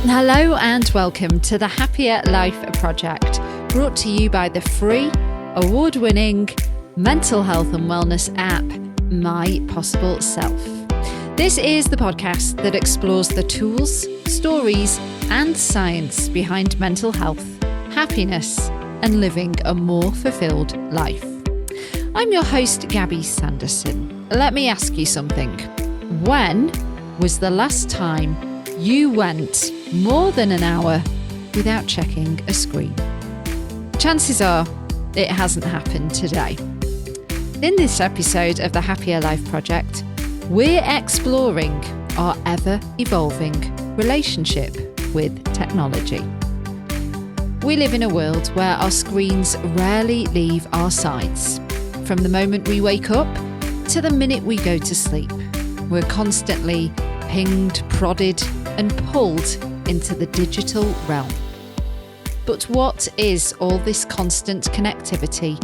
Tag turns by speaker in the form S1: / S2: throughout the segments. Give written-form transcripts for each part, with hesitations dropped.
S1: Hello and welcome to the Happier Life Project, brought to you by the free, award-winning mental health and wellness app, My Possible Self. This is the podcast that explores the tools, stories, and science behind mental health, happiness, and living a more fulfilled life. I'm your host, Gabby Sanderson. Let me ask you something. When was the last time you went more than an hour without checking a screen? Chances are it hasn't happened today. In this episode of the Happier Life Project, we're exploring our ever-evolving relationship with technology. We live in a world where our screens rarely leave our sides. From the moment we wake up to the minute we go to sleep, we're constantly pinged, prodded, and pulled into the digital realm. But what is all this constant connectivity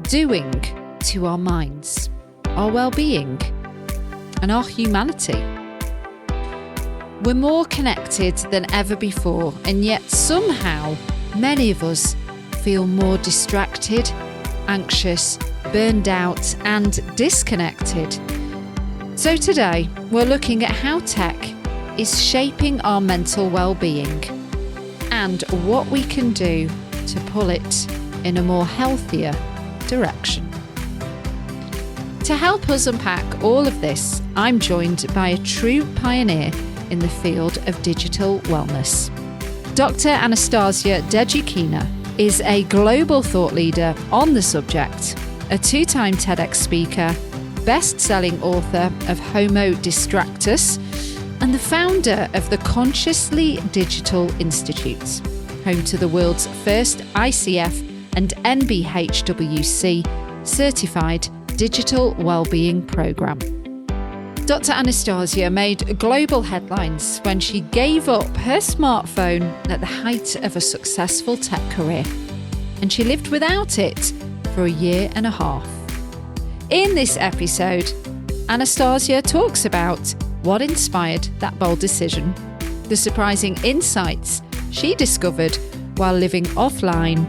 S1: doing to our minds, our well-being, and our humanity? We're more connected than ever before, and yet somehow many of us feel more distracted, anxious, burned out, and disconnected. So today, we're looking at how tech is shaping our mental well-being and what we can do to pull it in a more healthier direction. To help us unpack all of this, I'm joined by a true pioneer in the field of digital wellness. Dr. Anastasia Dedyukhina is a global thought leader on the subject, a two-time TEDx speaker, best-selling author of Homo Distractus, and the founder of the Consciously Digital Institute, home to the world's first ICF and NBHWC-certified digital wellbeing program. Dr. Anastasia made global headlines when she gave up her smartphone at the height of a successful tech career, and she lived without it for a year and a half. In this episode, Anastasia talks about what inspired that bold decision, the surprising insights she discovered while living offline,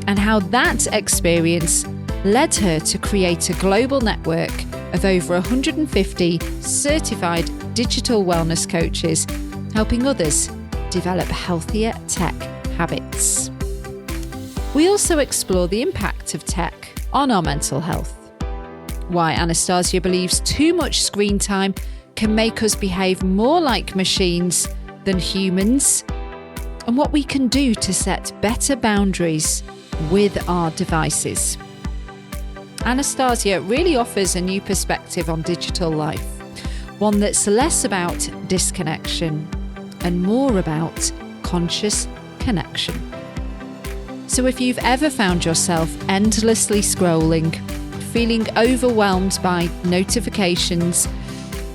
S1: and how that experience led her to create a global network of over 150 certified digital wellness coaches, helping others develop healthier tech habits. We also explore the impact of tech on our mental health, why Anastasia believes too much screen time can make us behave more like machines than humans, and what we can do to set better boundaries with our devices. Anastasia really offers a new perspective on digital life, one that's less about disconnection and more about conscious connection. So if you've ever found yourself endlessly scrolling, feeling overwhelmed by notifications,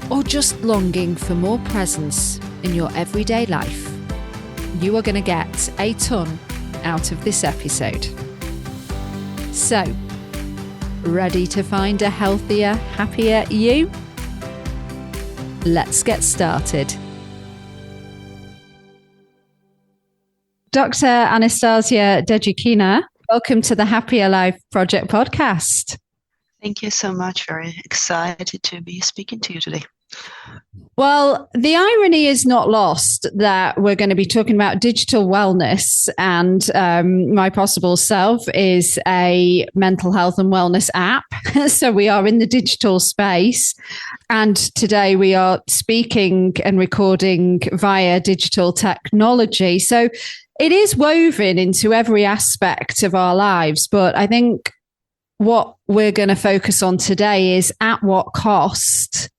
S1: or just longing for more presence in your everyday life, you are going to get a ton out of this episode. So, ready to find a healthier, happier you? Let's get started. Dr. Anastasia Dedyukhina, welcome to the Happier Life Project podcast.
S2: Thank you so much. Very excited to be speaking to you today.
S1: Well, the irony is not lost that we're going to be talking about digital wellness, and My Possible Self is a mental health and wellness app. So we are in the digital space. And today we are speaking and recording via digital technology. So it is woven into every aspect of our lives. But I think what we're going to focus on today is at what cost,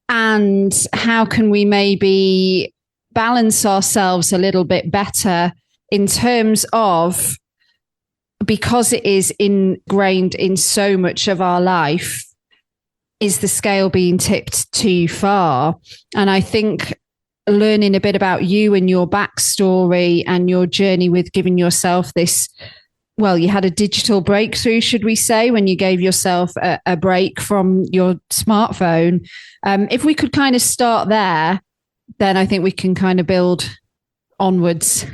S1: and how can we maybe balance ourselves a little bit better in terms of, because it is ingrained in so much of our life, is the scale being tipped too far? And I think learning a bit about you and your backstory and your journey with giving yourself this, well, you had a digital breakthrough, should we say, when you gave yourself a break from your smartphone. If we could kind of start there, then I think we can kind of build onwards.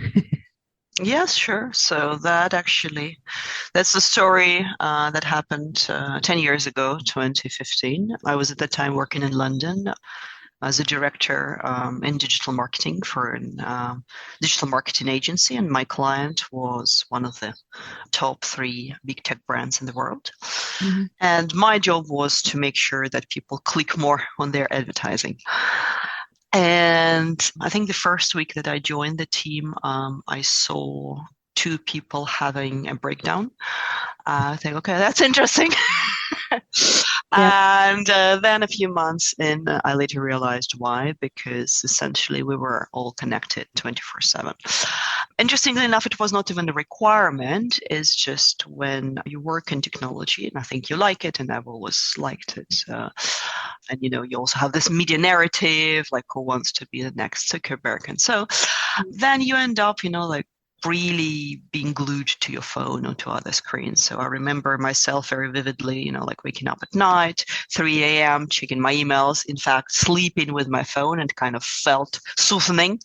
S2: Yes, sure. So that's the story that happened 10 years ago, 2015. I was at that time working in London as a director in digital marketing for a digital marketing agency, and my client was one of the top 3 big tech brands in the world. Mm-hmm. And my job was to make sure that people click more on their advertising. And I think the first week that I joined the team, I saw 2 people having a breakdown. I think, okay, that's interesting. Yeah. And then a few months in, I later realized why, because essentially we were all connected 24/7. Interestingly enough, it was not even a requirement. It's just when you work in technology, and I think you like it, and I've always liked it. And, you also have this media narrative, like who wants to be the next Zuckerberg. And so then you end up, really being glued to your phone or to other screens. So I remember myself very vividly, like waking up at night, 3 a.m., checking my emails, in fact, sleeping with my phone, and kind of felt soothing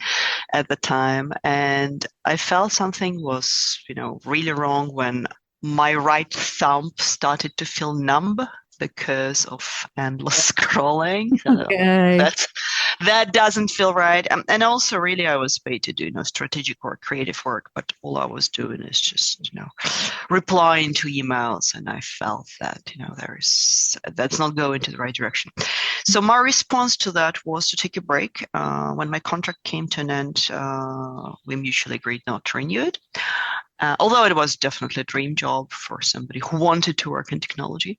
S2: at the time. And I felt something was, really wrong when my right thumb started to feel numb because of endless scrolling. Okay. That doesn't feel right. And also, really, I was paid to do strategic work, creative work, but all I was doing is just replying to emails, and I felt that that's not going to the right direction. So my response to that was to take a break. When my contract came to an end, we mutually agreed not to renew it. Although it was definitely a dream job for somebody who wanted to work in technology.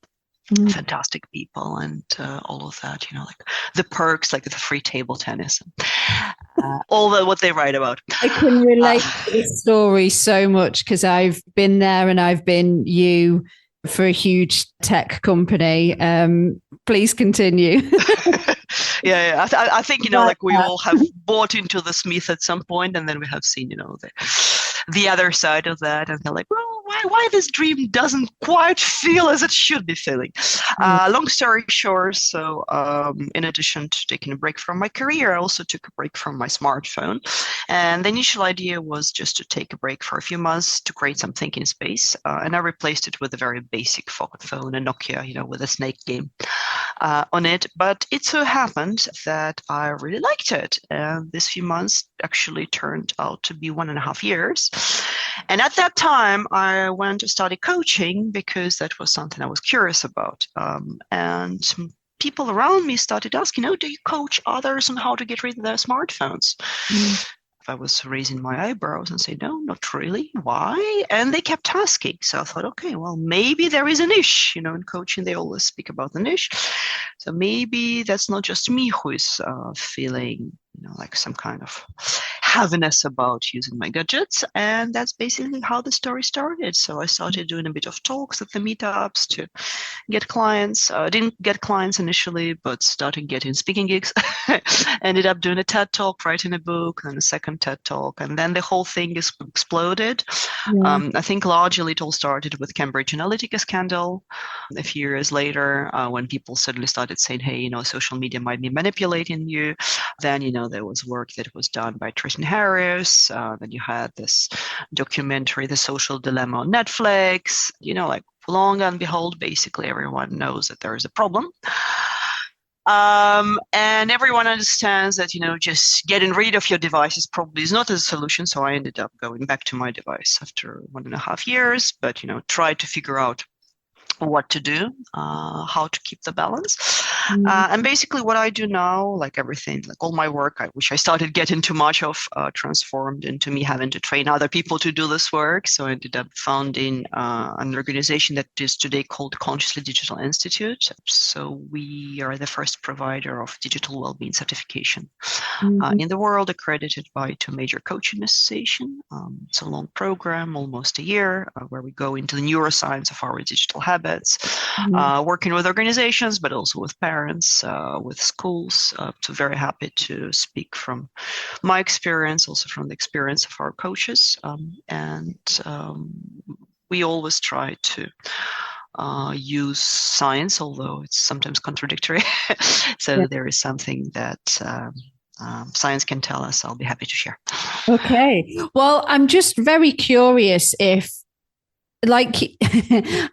S2: Fantastic people and all of that, like the perks, like the free table tennis, and all what they write about.
S1: I can relate to this story so much because I've been there and I've been you for a huge tech company. Please continue.
S2: Yeah. I think, like we all have bought into this myth at some point, and then we have seen, the other side of that, and they're like, well, why this dream doesn't quite feel as it should be feeling. Long story short, so in addition to taking a break from my career, I also took a break from my smartphone. And the initial idea was just to take a break for a few months to create some thinking space. And I replaced it with a very basic pocket phone, a Nokia, with a snake game on it. But it so happened that I really liked it. And this few months actually turned out to be 1.5 years. And at that time, I went to study coaching because that was something I was curious about. And people around me started asking, do you coach others on how to get rid of their smartphones? I was raising my eyebrows and say, no, not really. Why? And they kept asking. So I thought, okay, well, maybe there is a niche. In coaching, they always speak about the niche. So maybe that's not just me who is feeling, like some kind of heaviness about using my gadgets. And that's basically how the story started. So I started doing a bit of talks at the meetups to get clients. I didn't get clients initially, but started getting speaking gigs. Ended up doing a TED talk, writing a book, and a second TED talk. And then the whole thing exploded. Yeah. I think largely it all started with Cambridge Analytica scandal. A few years later, when people suddenly started saying, hey, social media might be manipulating you. Then, there was work that was done by Tristan Harris. Then you had this documentary, The Social Dilemma on Netflix. Like long and behold, basically everyone knows that there is a problem. And everyone understands that, just getting rid of your devices probably is not a solution. So I ended up going back to my device after 1.5 years, but, tried to figure out what to do, how to keep the balance. And basically what I do now, like everything, like all my work, which I started getting too much of, transformed into me having to train other people to do this work. So I ended up founding an organization that is today called Consciously Digital Institute. So we are the first provider of digital wellbeing certification in the world, accredited by 2 major coaching associations. It's a long program, almost a year, where we go into the neuroscience of our digital habits. Working with organizations, but also with parents, with schools. So very happy to speak from my experience, also from the experience of our coaches. And we always try to use science, although it's sometimes contradictory. So there is something that science can tell us. I'll be happy to share.
S1: Okay. Well, I'm just very curious if, like,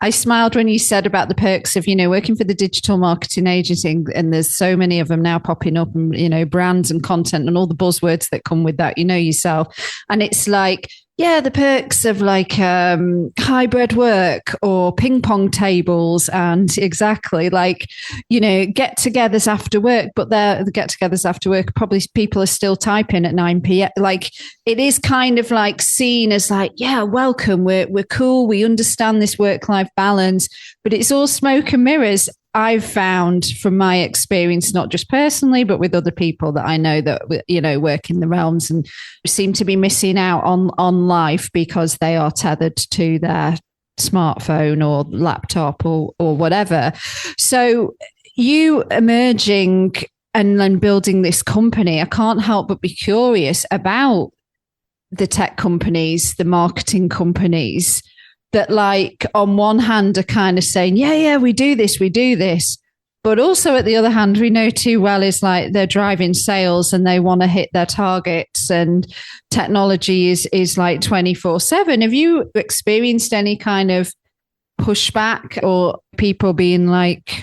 S1: I smiled when you said about the perks of, working for the digital marketing agency, and there's so many of them now popping up, and, brands and content and all the buzzwords that come with that, yourself. And it's like, yeah, the perks of like hybrid work or ping pong tables, and exactly like, get-togethers after work, but the get-togethers after work, probably people are still typing at 9 p.m. Like, it is kind of like seen as like, yeah, welcome, we're cool, we understand this work-life balance, but it's all smoke and mirrors. I've found from my experience, not just personally, but with other people that I know that, work in the realms and seem to be missing out on life because they are tethered to their smartphone or laptop or whatever. So you emerging and then building this company, I can't help but be curious about the tech companies, the marketing companies, that like on one hand are kind of saying, yeah, we do this. But also at the other hand, we know too well is like they're driving sales and they want to hit their targets, and technology is like 24/7. Have you experienced any kind of pushback or people being like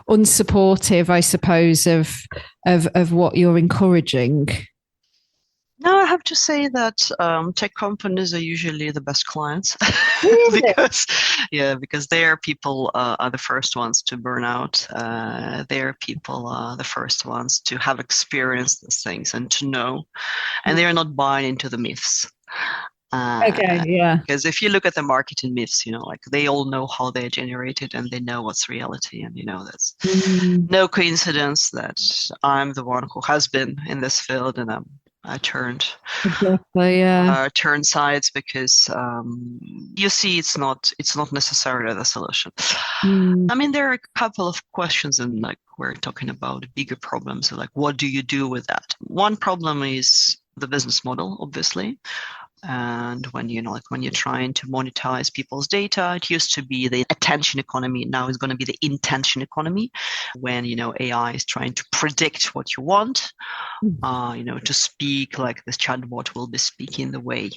S1: unsupportive, I suppose, of what you're encouraging?
S2: No, I have to say that tech companies are usually the best clients because their people are the first ones to burn out. Their people are the first ones to have experienced these things and to know, and they are not buying into the myths. Because if you look at the marketing myths, like they all know how they're generated and they know what's reality. And, that's no coincidence that I'm the one who has been in this field, and I turned sides because you see it's not necessarily the solution. I mean, there are a couple of questions, and like we're talking about bigger problems. So like, what do you do with that? One problem is the business model, obviously. And when you're trying to monetize people's data, it used to be the attention economy. Now it's going to be the intention economy, when AI is trying to predict what you want. To speak like this chatbot will be speaking the way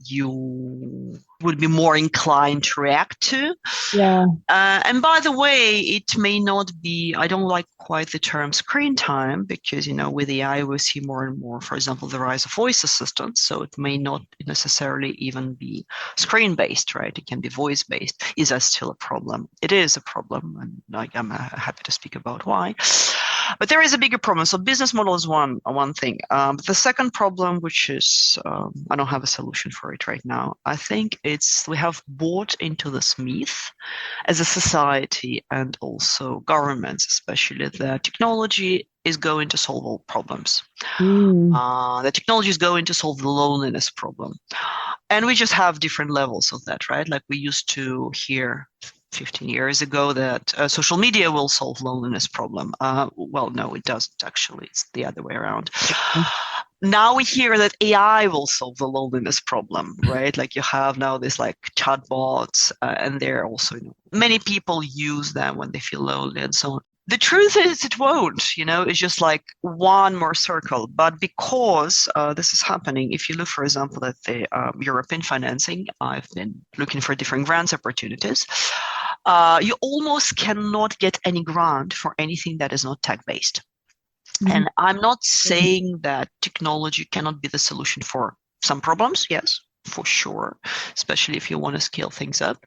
S2: you would be more inclined to react to.
S1: Yeah.
S2: And by the way, it may not be, I don't like quite the term screen time, because, with AI, we see more and more, for example, the rise of voice assistants. So it may not necessarily even be screen-based, right? It can be voice-based. Is that still a problem? It is a problem. And I'm happy to speak about why. But there is a bigger problem. So business model is one thing. But the second problem, which is, I don't have a solution for it right now. I think we have bought into this myth as a society, and also governments, especially, that technology is going to solve all problems. The technology is going to solve the loneliness problem. And we just have different levels of that, right? Like we used to hear 15 years ago that social media will solve loneliness problem. Well, no, it doesn't actually. It's the other way around. Now we hear that AI will solve the loneliness problem, right? Like you have now this like chatbots, and they're also, many people use them when they feel lonely and so on. The truth is it won't, it's just like one more circle. But because this is happening, if you look, for example, at the European financing, I've been looking for different grants opportunities. You almost cannot get any grant for anything that is not tech-based. And I'm not saying that technology cannot be the solution for some problems. Yes, for sure, especially if you want to scale things up.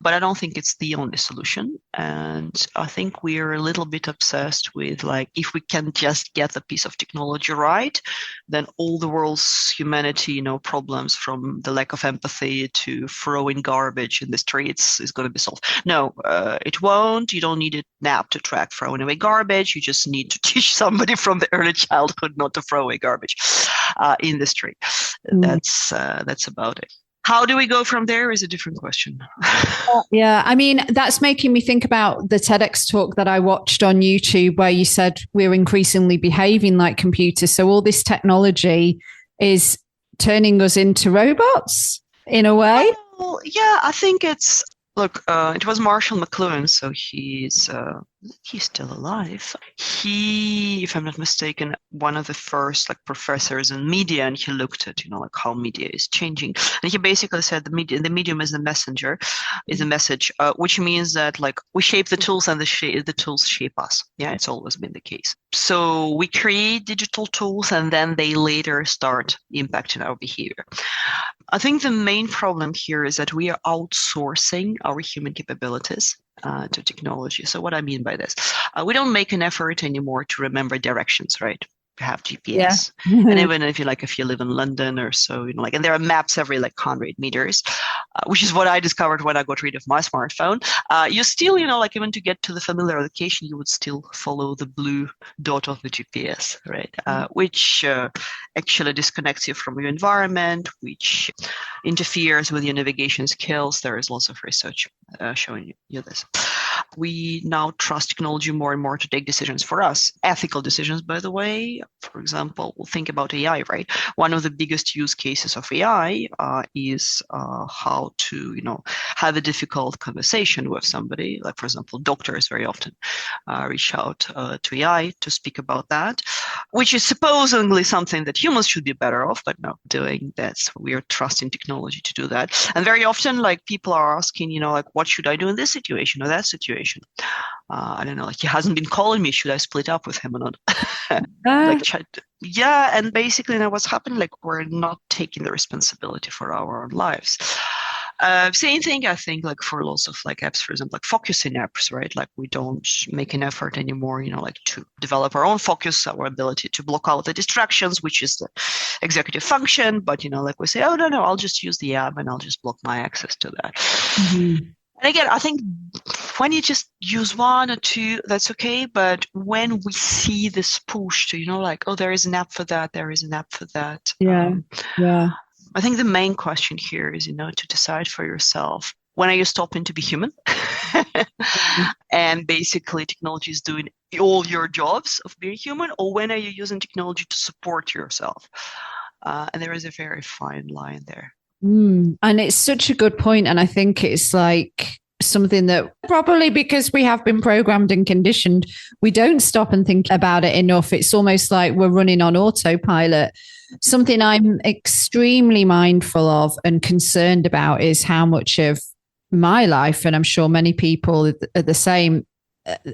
S2: But I don't think it's the only solution. And I think we're a little bit obsessed with like, if we can just get the piece of technology right, then all the world's humanity, problems from the lack of empathy to throwing garbage in the streets is going to be solved. No, it won't. You don't need an app to track throwing away garbage. You just need to teach somebody from the early childhood not to throw away garbage in the street. That's about it. How do we go from there is a different question.
S1: Yeah, I mean, that's making me think about the TEDx talk that I watched on YouTube, where you said we're increasingly behaving like computers. So all this technology is turning us into robots in a way?
S2: Well, yeah, I think it's, look, it was Marshall McLuhan. So he's he's still alive. He, if I'm not mistaken, one of the first like professors in media, and he looked at, like how media is changing. And he basically said the medium is the messenger, is a message, which means that like we shape the tools and the tools shape us. Yeah, it's always been the case. So we create digital tools and then they later start impacting our behavior. I think the main problem here is that we are outsourcing our human capabilities to technology. So what I mean by this, we don't make an effort anymore to remember directions, right? We have GPS.
S1: Yeah.
S2: And even if you live in London or so, and there are maps every like 100 meters, which is what I discovered when I got rid of my smartphone. You still, even to get to the familiar location, you would still follow the blue dot of the GPS, right? Which actually disconnects you from your environment, which interferes with your navigation skills. There is lots of research showing you this. We now trust technology more and more to take decisions for us, ethical decisions, by the way. For example, we'll think about AI, right? One of the biggest use cases of AI is how to, have a difficult conversation with somebody. Like, for example, doctors very often reach out to AI to speak about that, which is supposedly something that humans should be better off, but no, doing that. We are trusting technology to do that. And very often, like, people are asking, like, what should I do in this situation or that situation? I don't know, like, he hasn't been calling me. Should I split up with him or not? Yeah, and basically now what's happened, like, we're not taking the responsibility for our own lives. Same thing, I think, like for lots of like apps, for example, like focusing apps, right? Like we don't make an effort anymore, like to develop our own focus, our ability to block out the distractions, which is the executive function. But, like we say, oh, no, I'll just use the app and I'll just block my access to that. Mm-hmm. And again, I think when you just use one or two, that's okay. But when we see this push to, like, oh, there is an app for that, there is an app for that.
S1: Yeah.
S2: I think the main question here is, to decide for yourself, when are you stopping to be human? And basically technology is doing all your jobs of being human, or when are you using technology to support yourself? And there is a very fine line there.
S1: And it's such a good point. And I think it's like something that probably because we have been programmed and conditioned, we don't stop and think about it enough. It's almost like we're running on autopilot. Something I'm extremely mindful of and concerned about is how much of my life, and I'm sure many people are the same,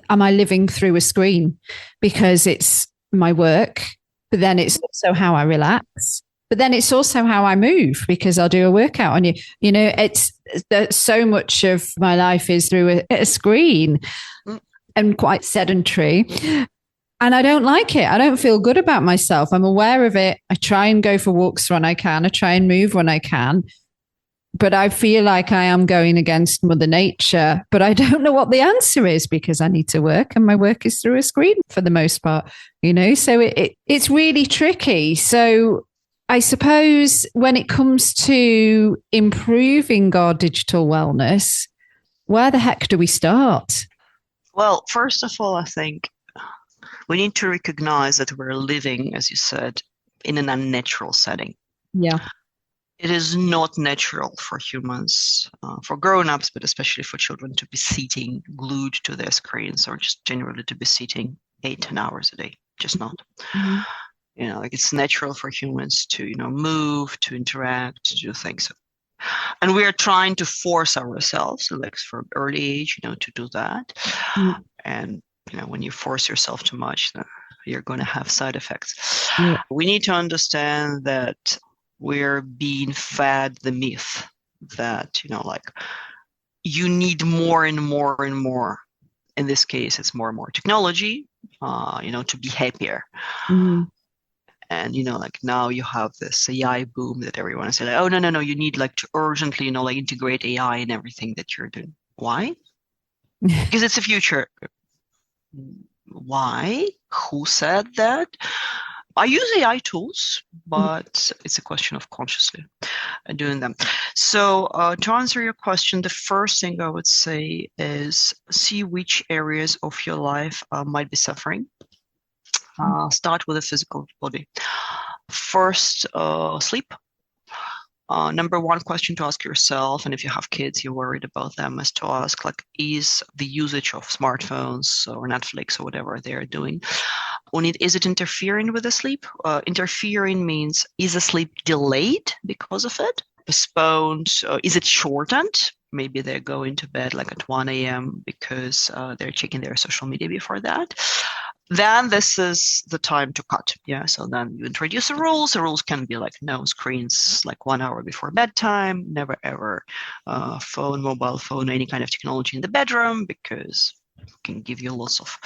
S1: am I living through a screen? Because it's my work, but then it's also how I relax. But then it's also how I move, because I'll do a workout on you. It's that so much of my life is through a screen and quite sedentary. And I don't like it. I don't feel good about myself. I'm aware of it. I try and go for walks when I can. I try and move when I can. But I feel like I am going against Mother Nature. But I don't know what the answer is, because I need to work and my work is through a screen for the most part. So it's really tricky. So I suppose when it comes to improving our digital wellness, where the heck do we start?
S2: Well, first of all, I think we need to recognize that we're living, as you said, in an unnatural setting.
S1: Yeah.
S2: It is not natural for humans, for grown-ups, but especially for children, to be sitting glued to their screens, or just generally to be sitting 8-10 hours a day. Just not. Mm-hmm. Like, it's natural for humans to, move, to interact, to do things. And we are trying to force ourselves, like from early age, to do that. Mm. And, when you force yourself too much, then you're going to have side effects. Yeah. We need to understand that we're being fed the myth that, like, you need more and more and more. In this case, it's more and more technology, to be happier. Mm-hmm. And, like, now you have this AI boom that everyone is saying, like, oh, no, you need, like, to urgently, like, integrate AI in everything that you're doing. Why? Because it's the future. Why? Who said that? I use AI tools, but it's a question of consciously doing them. So to answer your question, the first thing I would say is see which areas of your life might be suffering. Start with the physical body. First, sleep. number one question to ask yourself, and if you have kids, you're worried about them, is to ask, like, is the usage of smartphones or Netflix or whatever they're doing, is it interfering with the sleep? Interfering means, is the sleep delayed because of it? Postponed? Is it shortened? Maybe they're going to bed like at 1 a.m. because they're checking their social media before that. Then this is the time to cut. Yeah. So then you introduce the rules. The rules can be like no screens like 1 hour before bedtime, never ever mobile phone, any kind of technology in the bedroom, because it can give you lots of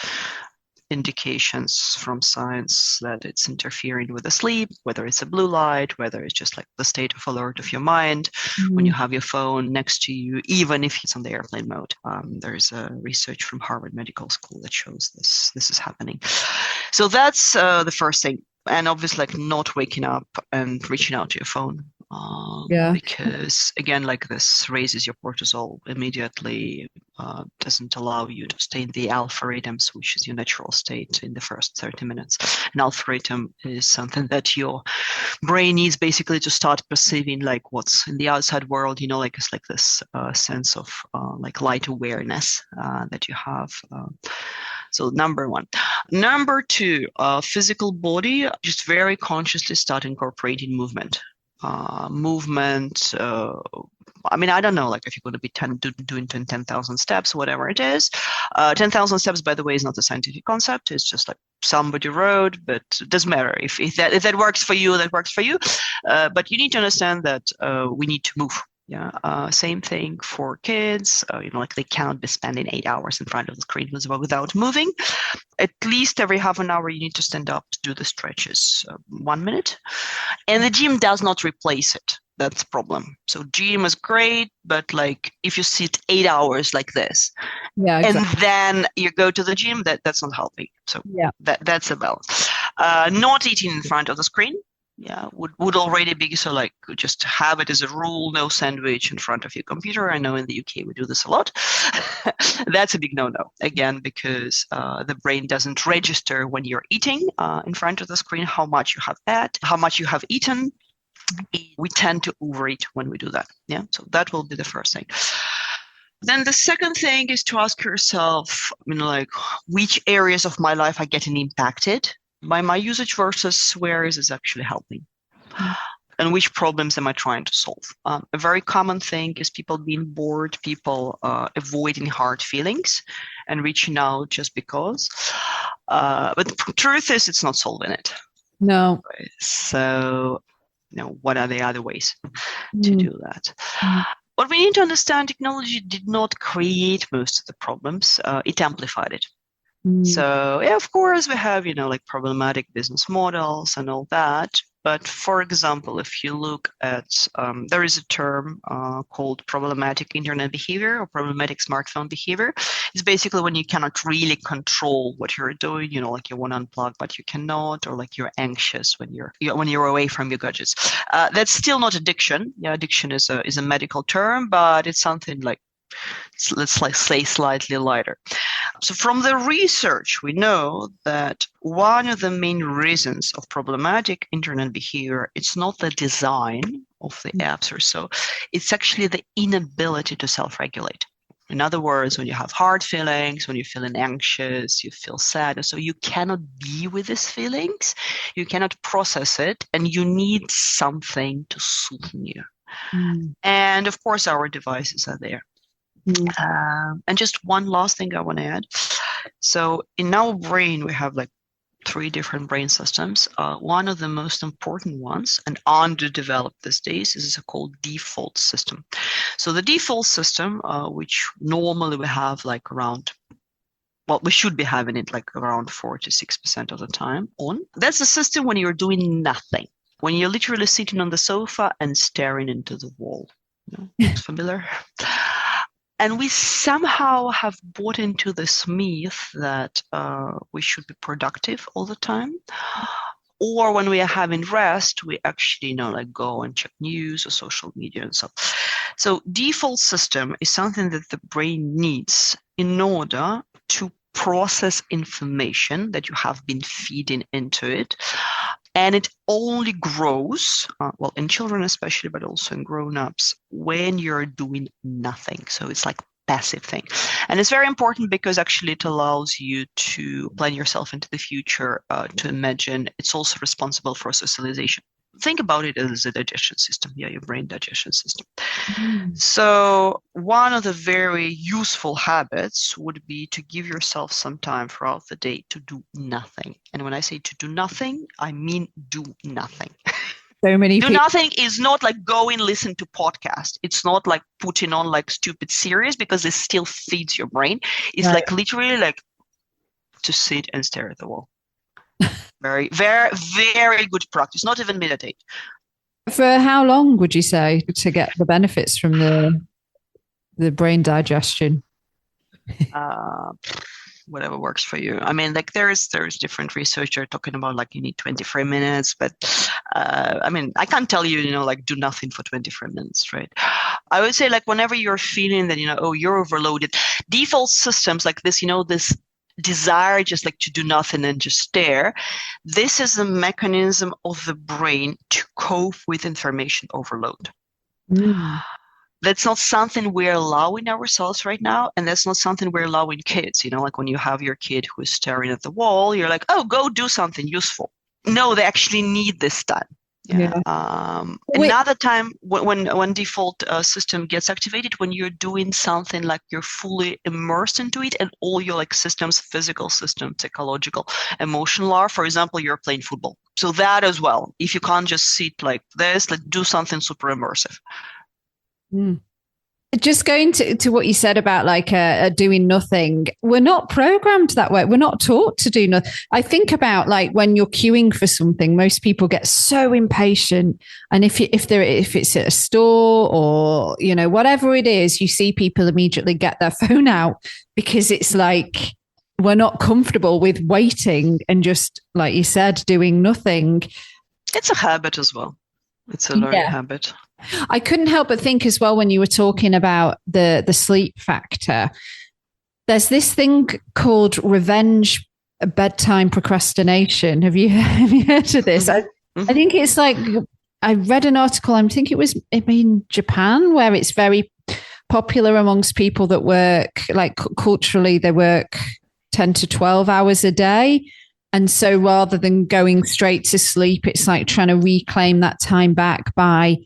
S2: indications from science that it's interfering with the sleep, whether it's a blue light, whether it's just like the state of alert of your mind when you have your phone next to you, even if it's on the airplane mode. There's a research from Harvard Medical School that shows this is happening. So that's the first thing. And obviously, like, not waking up and reaching out to your phone. Because again, like, this raises your cortisol immediately, doesn't allow you to stay in the alpha rhythms, which is your natural state in the first 30 minutes. An alpha rhythm is something that your brain needs basically to start perceiving like what's in the outside world, like it's like this sense of like light awareness that you have. So number one. Number two, physical body, just very consciously start incorporating movement. I mean, I don't know, like, if you're going to be doing 10,000 steps, whatever it is. 10,000 steps, by the way, is not a scientific concept. It's just like somebody wrote, but it doesn't matter. If that works for you, that works for you. But you need to understand that we need to move. Yeah. Same thing for kids. Like, they cannot be spending 8 hours in front of the screen without moving. At least every half an hour, you need to stand up to do the stretches. 1 minute. And the gym does not replace it. That's the problem. So gym is great, but like, if you sit 8 hours like this, exactly, and then you go to the gym, that's not helping. So that's a balance. Not eating in front of the screen. Yeah, would already be, so like, just have it as a rule, no sandwich in front of your computer. I know in the UK we do this a lot. That's a big no-no, again, because the brain doesn't register when you're eating in front of the screen how much you have had, how much you have eaten. We tend to overeat when we do that. Yeah, so that will be the first thing. Then the second thing is to ask yourself, like, which areas of my life are getting impacted by my usage versus where is it actually helping? And which problems am I trying to solve? A very common thing is people being bored, people avoiding hard feelings and reaching out just because. But the truth is, it's not solving it.
S1: No.
S2: So, what are the other ways to do that? What we need to understand, technology did not create most of the problems. It amplified it. So, yeah, of course, we have, like, problematic business models and all that. But for example, if you look at, there is a term called problematic internet behavior or problematic smartphone behavior. It's basically when you cannot really control what you're doing, like you want to unplug, but you cannot, or like you're anxious when you're away from your gadgets. That's still not addiction. Yeah, addiction is a medical term, but it's something like, let's say slightly lighter. So from the research, we know that one of the main reasons of problematic internet behavior, it's not the design of the apps or so, it's actually the inability to self-regulate. In other words, when you have hard feelings, when you're feeling anxious, you feel sad, and so you cannot be with these feelings, you cannot process it, and you need something to soothe you. And of course, our devices are there. And just one last thing I want to add. So in our brain, we have like 3 different brain systems. One of the most important ones and underdeveloped these days is called default system. So the default system, which normally we have like around, well, we should be having it like around 4 to 6% of the time on. That's the system when you're doing nothing, when you're literally sitting on the sofa and staring into the wall. It's familiar? And we somehow have bought into this myth that we should be productive all the time. Or when we are having rest, we actually, like go and check news or social media and so. So default system is something that the brain needs in order to process information that you have been feeding into it And it only grows, well, in children especially, but also in grown-ups, when you're doing nothing. So it's like passive thing. And it's very important because actually it allows you to plan yourself into the future, to imagine. It's also responsible for socialization. Think about it as a digestion system, your brain digestion system. So one of the very useful habits would be to give yourself some time throughout the day to do nothing. And when I say to do nothing, I mean do nothing.
S1: So many
S2: do
S1: people.
S2: Nothing is not like go and listen to podcast. It's not like putting on like stupid series, because it still feeds your brain. It's
S1: Right.
S2: like literally like to sit and stare at the wall. Very, very, very good practice. Not even meditate.
S1: For how long would you say to get the benefits from the brain digestion?
S2: Whatever works for you. I mean, like there's different research are talking about like you need 23 minutes, but I mean, I can't tell you, like do nothing for 23 minutes, right? I would say like whenever you're feeling that, oh, you're overloaded, default systems like this, this desire just like to do nothing and just stare, this is a mechanism of the brain to cope with information overload. That's not something we're allowing ourselves right now, and that's not something we're allowing kids. Like when you have your kid who is staring at the wall, you're like, oh, go do something useful. No, they actually need this time.
S1: Yeah.
S2: Another time when default system gets activated, when you're doing something like you're fully immersed into it, and all your like systems, physical system, psychological, emotional are, for example, you're playing football. So that as well, if you can't just sit like this, like do something super immersive.
S1: Just going to what you said about like doing nothing, we're not programmed that way. We're not taught to do nothing. I think about like when you're queuing for something, most people get so impatient. And if it's at a store or, whatever it is, you see people immediately get their phone out because it's like we're not comfortable with waiting and just, like you said, doing nothing.
S2: It's a habit as well. It's a learning habit.
S1: I couldn't help but think as well when you were talking about the sleep factor. There's this thing called revenge bedtime procrastination. Have you heard of this? I think it's like I read an article. I think it was in Japan, where it's very popular amongst people that work like culturally. They work 10 to 12 hours a day. And so rather than going straight to sleep, it's like trying to reclaim that time back by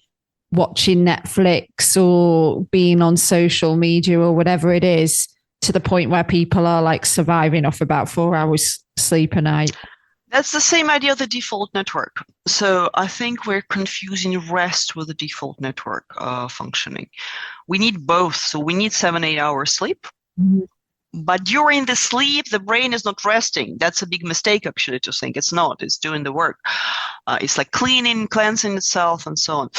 S1: watching Netflix or being on social media or whatever it is, to the point where people are like surviving off about 4 hours sleep a night.
S2: That's the same idea of the default network. So I think we're confusing rest with the default network functioning. We need both. So we need 7-8 hours sleep. But during the sleep, the brain is not resting. That's a big mistake, actually, to think it's not. It's doing the work. It's like cleansing itself and so on.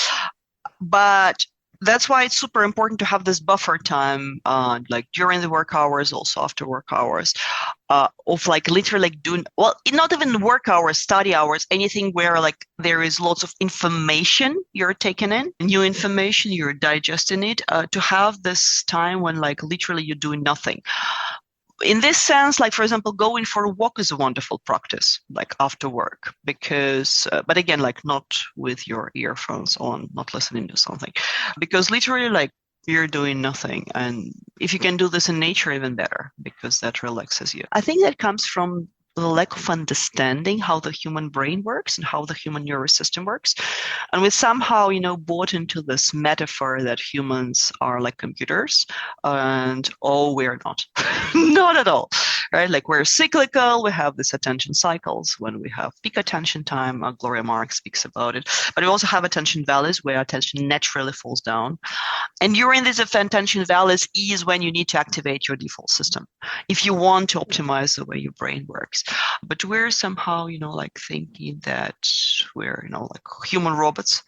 S2: But that's why it's super important to have this buffer time, like during the work hours, also after work hours, of like literally like doing, well, not even work hours, study hours, anything where like there is lots of information you're taking in, new information, you're digesting it, to have this time when like literally you're doing nothing. In this sense, like, for example, going for a walk is a wonderful practice, like after work, because, but again, like not with your earphones on, not listening to something, because literally like you're doing nothing. And if you can do this in nature, even better, because that relaxes you. I think that comes from the lack of understanding how the human brain works and how the human nervous system works. And we somehow, bought into this metaphor that humans are like computers, and we're not. Not at all, right? Like we're cyclical. We have these attention cycles when we have peak attention time. Gloria Mark speaks about it. But we also have attention valleys where attention naturally falls down. And during these attention valleys is when you need to activate your default system if you want to optimize the way your brain works. But we're somehow, like thinking that we're, like human robots.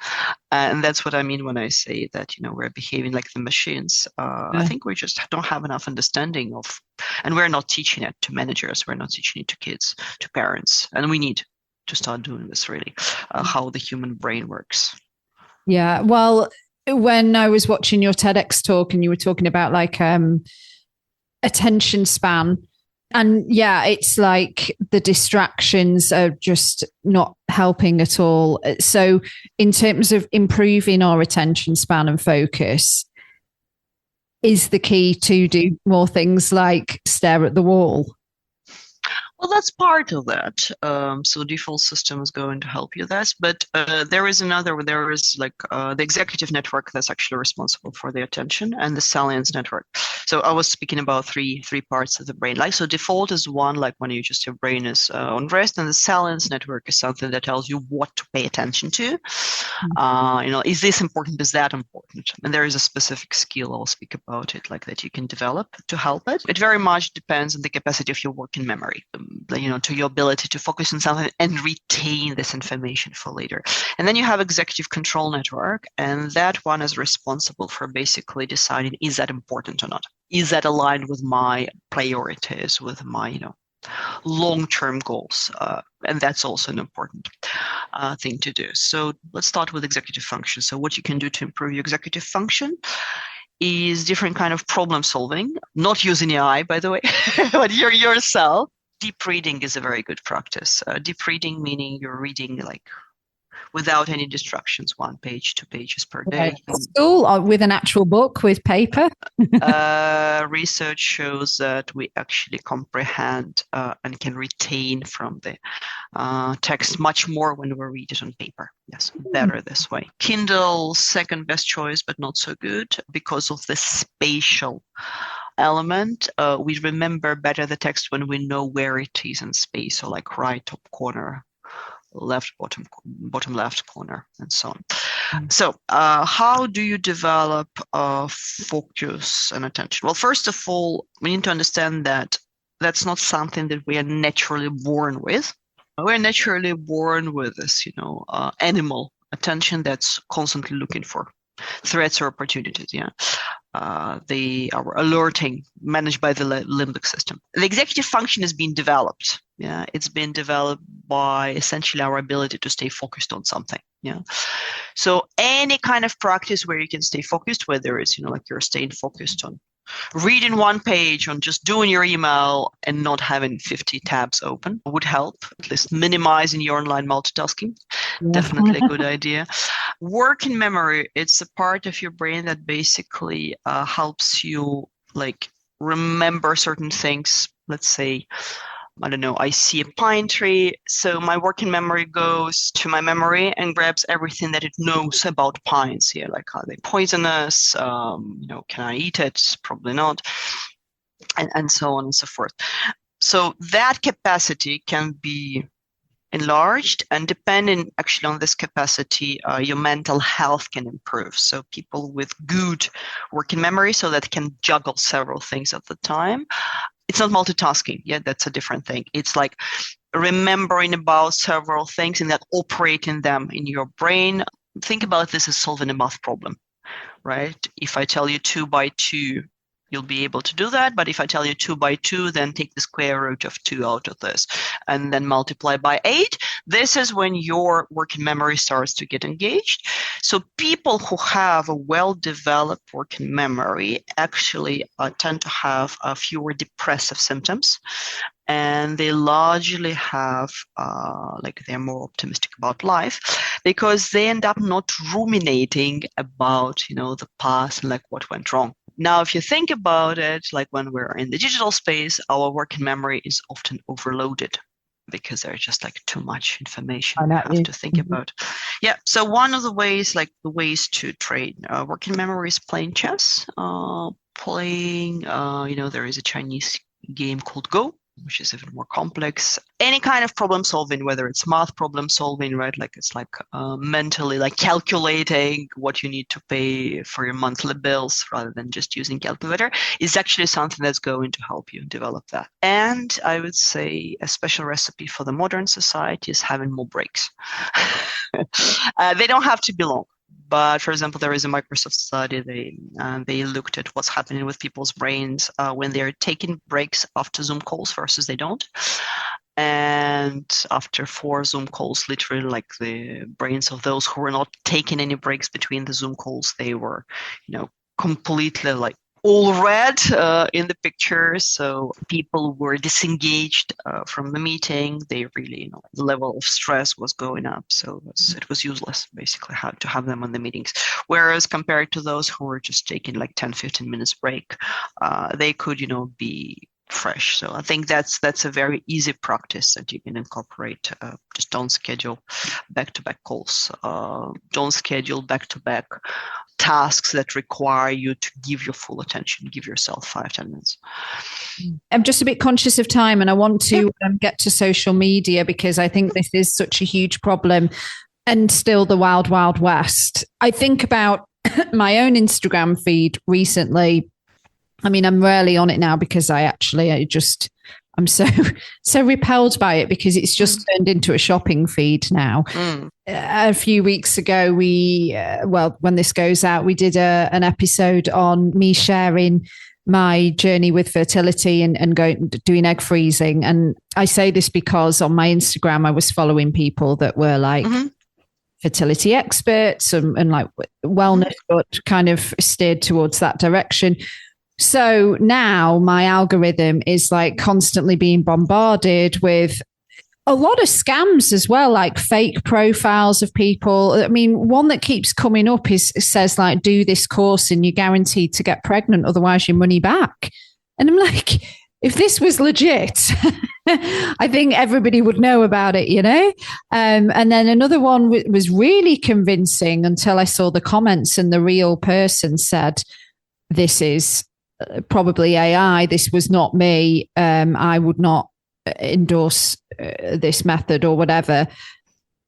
S2: And that's what I mean when I say that, we're behaving like the machines. I think we just don't have enough understanding of, and we're not teaching it to managers. We're not teaching it to kids, to parents. And we need to start doing this really, how the human brain works.
S1: Yeah. Well, when I was watching your TEDx talk and you were talking about like attention span, And yeah, it's like the distractions are just not helping at all. So in terms of improving our attention span and focus, is the key to do more things like stare at the wall?
S2: Well, that's part of that. So default system is going to help you this, but there is like the executive network that's actually responsible for the attention, and the salience network. So I was speaking about three parts of the brain. Like, so default is one, like when you just, your brain is on rest, and the salience network is something that tells you what to pay attention to. Is this important? Is that important? And there is a specific skill, I'll speak about it, like that you can develop to help it. It very much depends on the capacity of your working memory. To your ability to focus on something and retain this information for later. And then you have executive control network, and that one is responsible for basically deciding, is that important or not? Is that aligned with my priorities, with my, long-term goals? And that's also an important thing to do. So let's start with executive function. So what you can do to improve your executive function is different kind of problem solving, not using AI, by the way, but you're yourself. Deep reading is a very good practice. Deep reading meaning you're reading like without any distractions, 1 page, 2 pages per day.
S1: School or with an actual book with paper?
S2: Research shows that we actually comprehend and can retain from the text much more when we read it on paper. Yes, better this way. Kindle, second best choice, but not so good because of the spatial element. We remember better the text when we know where it is in space, so like right top corner, left bottom left corner, and so on. So how do you develop focus and attention? Well, first of all, we need to understand that that's not something that we are naturally born with. We're naturally born with this, animal attention that's constantly looking for threats or opportunities. They are alerting, managed by the limbic system. The executive function is being developed. It's been developed by essentially our ability to stay focused on something. So any kind of practice where you can stay focused, whether it's like you're staying focused on reading 1 page, on just doing your email and not having 50 tabs open, would help, at least minimizing your online multitasking. Definitely a good idea. Working memory, it's a part of your brain that basically helps you like remember certain things. Let's say, I don't know, I see a pine tree, so my working memory goes to my memory and grabs everything that it knows about pines. Like, are they poisonous? Can I eat it? Probably not. And so on and so forth. So that capacity can be enlarged, and depending actually on this capacity, your mental health can improve. So people with good working memory, so that can juggle several things at the time. It's not multitasking. That's a different thing. It's like remembering about several things and that operating them in your brain. Think about this as solving a math problem, right? If I tell you 2 by 2, you'll be able to do that. But if I tell you 2 by 2, then take the square root of 2 out of this and then multiply by 8. This is when your working memory starts to get engaged. So people who have a well-developed working memory actually tend to have fewer depressive symptoms. And they largely have, they're more optimistic about life because they end up not ruminating about, the past and like what went wrong. Now, if you think about it, like when we're in the digital space, our working memory is often overloaded because there's just like too much information we have to think about. So one of the ways, to train working memory is playing chess. There is a Chinese game called Go, which is even more complex. Any kind of problem solving, whether it's math problem solving, right? Like it's like mentally like calculating what you need to pay for your monthly bills rather than just using calculator, is actually something that's going to help you develop that. And I would say a special recipe for the modern society is having more breaks. They don't have to be long. But for example, there is a Microsoft study. They looked at what's happening with people's brains when they're taking breaks after Zoom calls versus they don't. And after 4 Zoom calls, literally like the brains of those who were not taking any breaks between the Zoom calls, they were, completely like all red in the picture, so people were disengaged from the meeting. They really, the level of stress was going up, so it was useless basically to have them on the meetings. Whereas compared to those who were just taking like 10-15 minutes break, they could be fresh. So I think that's a very easy practice that you can incorporate. Just don't schedule back-to-back calls. Don't schedule back-to-back tasks that require you to give your full attention. Give yourself 5-10 minutes.
S1: I'm just a bit conscious of time, and I want to get to social media, because I think this is such a huge problem and still the wild, wild west. I think about my own Instagram feed recently. I mean, I'm rarely on it now because I'm so repelled by it, because it's just turned into a shopping feed now. A few weeks ago, when this goes out, we did an episode on me sharing my journey with fertility and doing egg freezing. And I say this because on my Instagram, I was following people that were like fertility experts and like wellness, but kind of steered towards that direction. So now my algorithm is like constantly being bombarded with a lot of scams as well, like fake profiles of people. I mean, one that keeps coming up says like, do this course and you're guaranteed to get pregnant, otherwise your money back. And I'm like, if this was legit, I think everybody would know about it, And then another one was really convincing until I saw the comments, and the real person said, this is probably AI. This was not me. I would not endorse this method or whatever.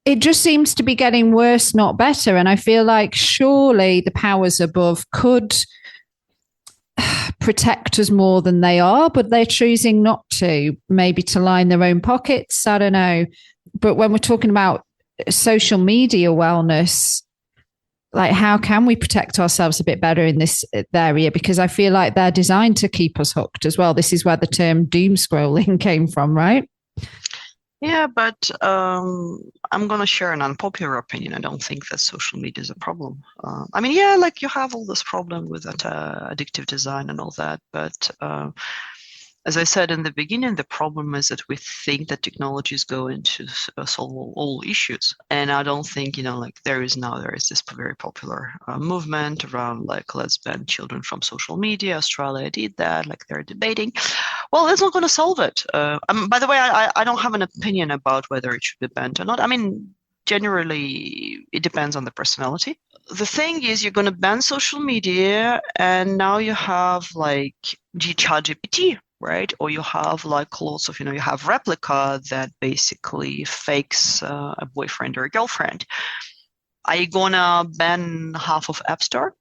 S1: It just seems to be getting worse, not better. And I feel like surely the powers above could protect us more than they are, but they're choosing not to, maybe to line their own pockets. I don't know. But when we're talking about social media wellness, like, how can we protect ourselves a bit better in this area? Because I feel like they're designed to keep us hooked as well. This is where the term doomscrolling came from, right?
S2: Yeah, but I'm going to share an unpopular opinion. I don't think that social media is a problem. I mean, yeah, like you have all this problem with that addictive design and all that. But as I said in the beginning, the problem is that we think that technology is going to solve all issues. And I don't think, like there is this very popular movement around like, let's ban children from social media. Australia did that, like they're debating. Well, that's not going to solve it. By the way, I don't have an opinion about whether it should be banned or not. I mean, generally, it depends on the personality. The thing is, you're going to ban social media, and now you have like ChatGPT, right? Or you have like lots of, you have Replica that basically fakes a boyfriend or a girlfriend. Are you going to ban half of App Store?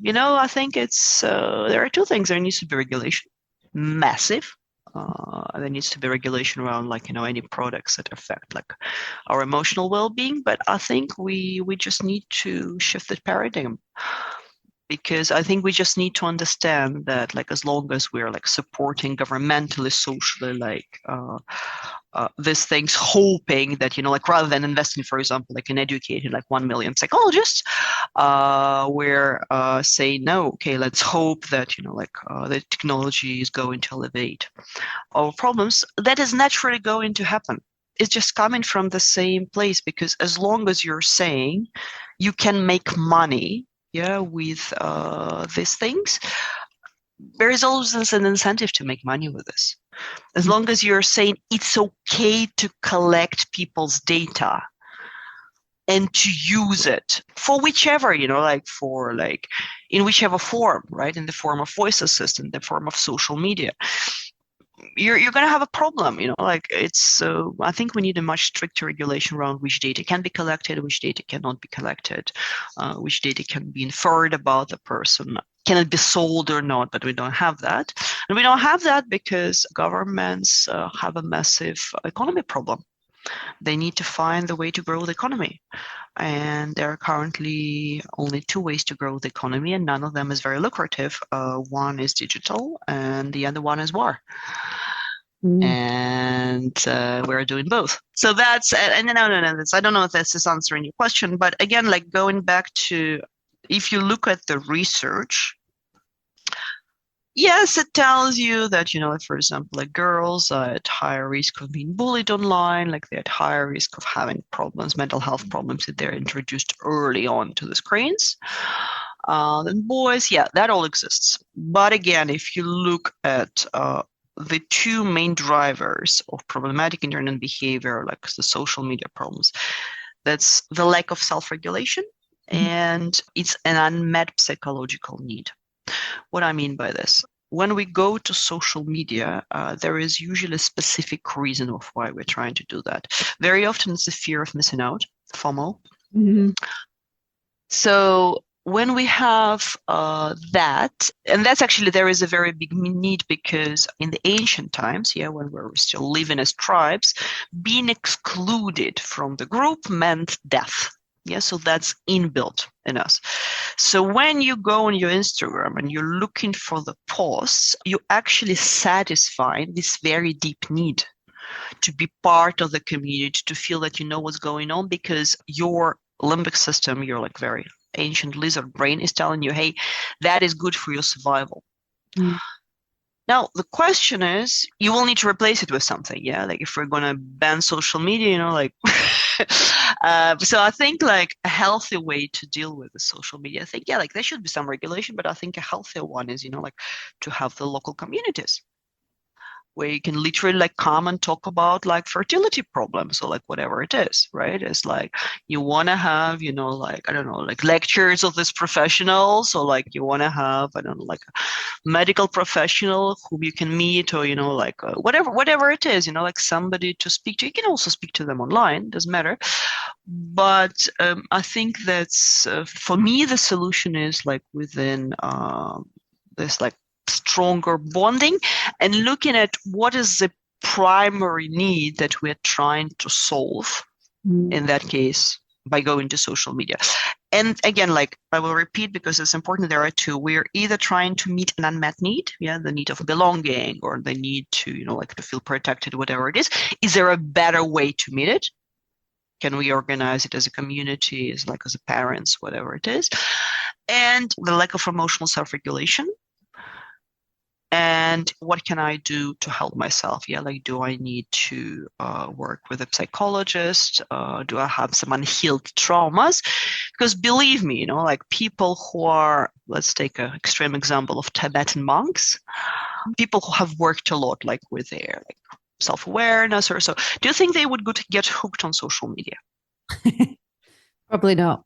S2: I think it's, there are two things. There needs to be regulation, massive. There needs to be regulation around like, any products that affect like our emotional well-being. But I think we just need to shift the paradigm. Because I think we just need to understand that, like, as long as we're like supporting governmentally, socially, like these things, hoping that like rather than investing, for example, like in educating like 1 million psychologists, we're saying no. Okay, let's hope that the technology is going to elevate our problems. That is naturally going to happen. It's just coming from the same place, because as long as you're saying you can make money with these things, there is always an incentive to make money with this. As long as you're saying it's okay to collect people's data and to use it for whichever, in whichever form, right? In the form of voice assistant, the form of social media, you're going to have a problem, it's, I think we need a much stricter regulation around which data can be collected, which data cannot be collected, which data can be inferred about the person, can it be sold or not, but we don't have that. And we don't have that because governments have a massive economy problem. They need to find the way to grow the economy. And there are currently only two ways to grow the economy, and none of them is very lucrative. One is digital, and the other one is war. And we're doing both. So that's, and no, I don't know if this is answering your question, but again, like going back to, if you look at the research, Yes, it tells you that, like, for example, like girls are at higher risk of being bullied online, like they're at higher risk of having problems, mental health problems if they're introduced early on to the screens. Then boys, yeah, that all exists. But again, if you look at the two main drivers of problematic internet behavior, like the social media problems, that's the lack of self-regulation and it's an unmet psychological need. What I mean by this, when we go to social media, there is usually a specific reason of why we're trying to do that. Very often it's the fear of missing out, FOMO.
S1: Mm-hmm.
S2: So when we have that, and that's actually, there is a very big need because in the ancient times, when we were still living as tribes, being excluded from the group meant death. Yeah, so that's inbuilt in us. So when you go on your Instagram and you're looking for the posts, you actually satisfy this very deep need to be part of the community, to feel that you know what's going on, because your limbic system, your like very ancient lizard brain, is telling you, hey, that is good for your survival. Mm. Now, the question is, you will need to replace it with something, like if we're going to ban social media, like so I think like a healthy way to deal with the social media, I think, like there should be some regulation, but I think a healthier one is, like to have the local communities where you can literally like come and talk about like fertility problems or like whatever it is, right? It's like you want to have, like, I don't know, like lectures of these professionals, or like you want to have, I don't know, like a medical professional whom you can meet, or, like whatever it is, like somebody to speak to. You can also speak to them online, doesn't matter. But I think that's, for me, the solution is like within this like stronger bonding and looking at what is the primary need that we're trying to solve in that case by going to social media. And again, like I will repeat because it's important, there are two. We're either trying to meet an unmet need, the need of belonging, or the need to, like to feel protected, whatever it is. Is there a better way to meet it? Can we organize it as a community, as like as a parents, whatever it is? And the lack of emotional self-regulation. And what can I do to help myself? Like, do I need to work with a psychologist? Do I have some unhealed traumas? Because believe me, like people who are, let's take an extreme example of Tibetan monks, people who have worked a lot, like with their like self-awareness or so. Do you think they would get hooked on social media?
S1: Probably not.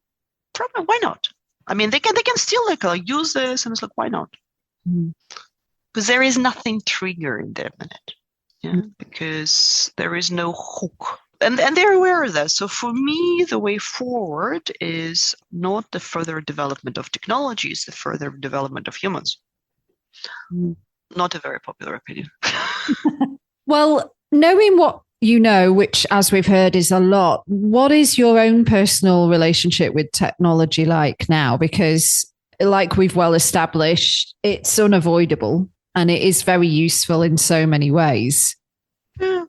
S2: Probably. Why not? I mean, they can still like use this, and it's like, why not? Because there is nothing triggering them in it, because there is no hook. And they're aware of that. So for me, the way forward is not the further development of technology, it's the further development of humans. Not a very popular opinion.
S1: Well, knowing what you know, which as we've heard is a lot, what is your own personal relationship with technology like now? Because like we've well established, it's unavoidable. And it is very useful in so many ways.
S2: Yeah.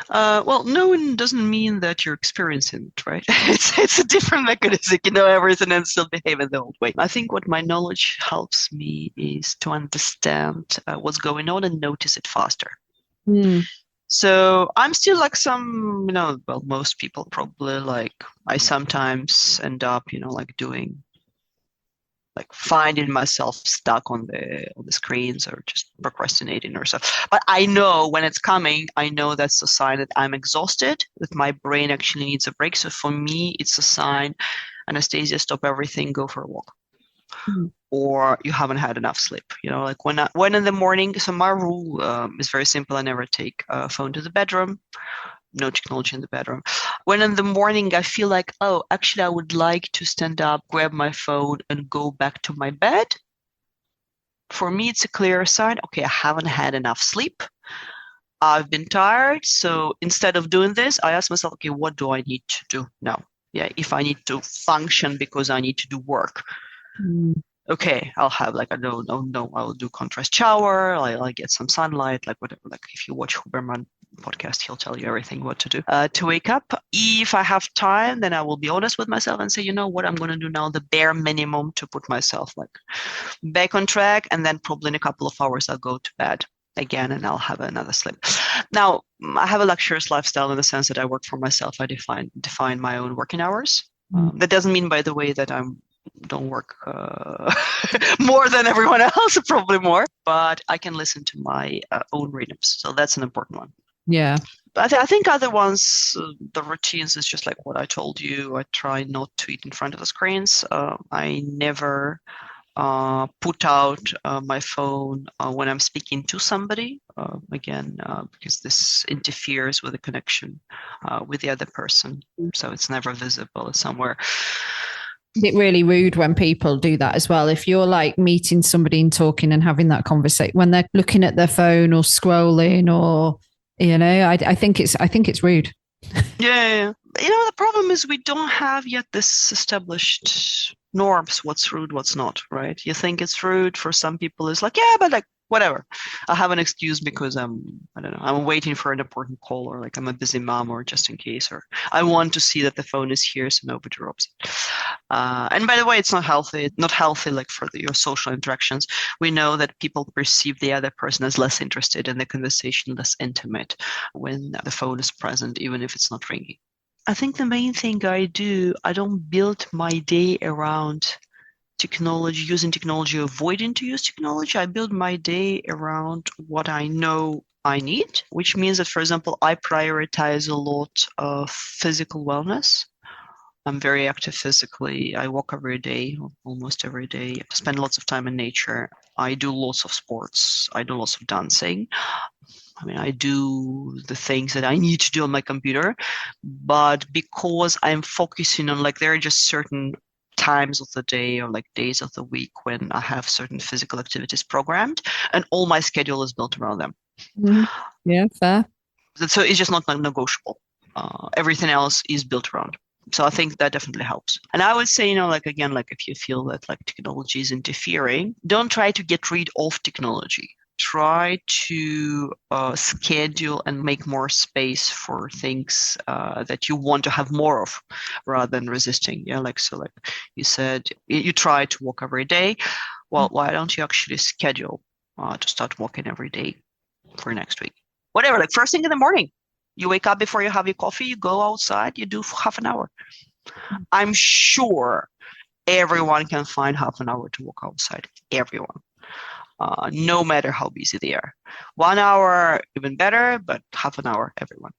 S2: Well, knowing doesn't mean that you're experiencing it, right? It's a different mechanism. You know everything and still behave in the old way. I think what my knowledge helps me is to understand what's going on and notice it faster. So I'm still like some, well, most people probably, like I sometimes end up, like doing, like finding myself stuck on the screens or just procrastinating or so. But I know when it's coming, I know that's a sign that I'm exhausted, that my brain actually needs a break. So for me, it's a sign, Anastasia, stop everything, go for a walk. Or you haven't had enough sleep. Like when in the morning, so my rule is very simple. I never take a phone to the bedroom. No technology in the bedroom. When in the morning I feel like, oh, actually I would like to stand up, grab my phone and go back to my bed. For me, it's a clear sign. Okay, I haven't had enough sleep. I've been tired. So instead of doing this, I ask myself, okay, what do I need to do now? If I need to function because I need to do work. Okay, I'll have like, I will do contrast shower. I'll get some sunlight, like whatever. Like if you watch Huberman podcast. He'll tell you everything what to do to wake up. If I have time, then I will be honest with myself and say, you know what, I'm going to do now the bare minimum to put myself like back on track. And then probably in a couple of hours, I'll go to bed again and I'll have another sleep. Now, I have a luxurious lifestyle in the sense that I work for myself. I define my own working hours. That doesn't mean, by the way, that I don't work more than everyone else, probably more, but I can listen to my own rhythms. So that's an important one.
S1: Yeah.
S2: But I think other ones, the routines is just like what I told you. I try not to eat in front of the screens. I never put out my phone when I'm speaking to somebody, because this interferes with the connection with the other person. So it's never visible. It's somewhere.
S1: It's really rude when people do that as well. If you're like meeting somebody and talking and having that conversation when they're looking at their phone or scrolling, or I think it's rude.
S2: Yeah. The problem is we don't have yet this established norms, what's rude, what's not, right? You think it's rude for some people. It's like, yeah, but like whatever. I have an excuse because I'm waiting for an important call, or like I'm a busy mom, or just in case, or I want to see that the phone is here so nobody drops it. And by the way, it's not healthy. Not healthy like for your social interactions. We know that people perceive the other person as less interested in the conversation, less intimate when the phone is present, even if it's not ringing. I think the main thing I do, I don't build my day around technology, using technology, avoiding to use technology. I build my day around what I know I need, which means that, for example, I prioritize a lot of physical wellness. I'm very active physically. I walk every day, almost every day. I spend lots of time in nature. I do lots of sports. I do lots of dancing. I do the things that I need to do on my computer, but because I'm focusing on there are just certain times of the day or days of the week when I have certain physical activities programmed, and all my schedule is built around them.
S1: Yeah, fair.
S2: So it's just not negotiable. Everything else is built around. So I think that definitely helps. And I would say, if you feel that technology is interfering, don't try to get rid of technology. Try to schedule and make more space for things that you want to have more of, rather than resisting. Yeah, you said, you try to walk every day. Well, why don't you actually schedule to start walking every day for next week? Whatever, first thing in the morning, you wake up before you have your coffee, you go outside, you do half an hour. I'm sure everyone can find half an hour to walk outside. Everyone. No matter how busy they are. 1 hour, even better, but half an hour, everyone.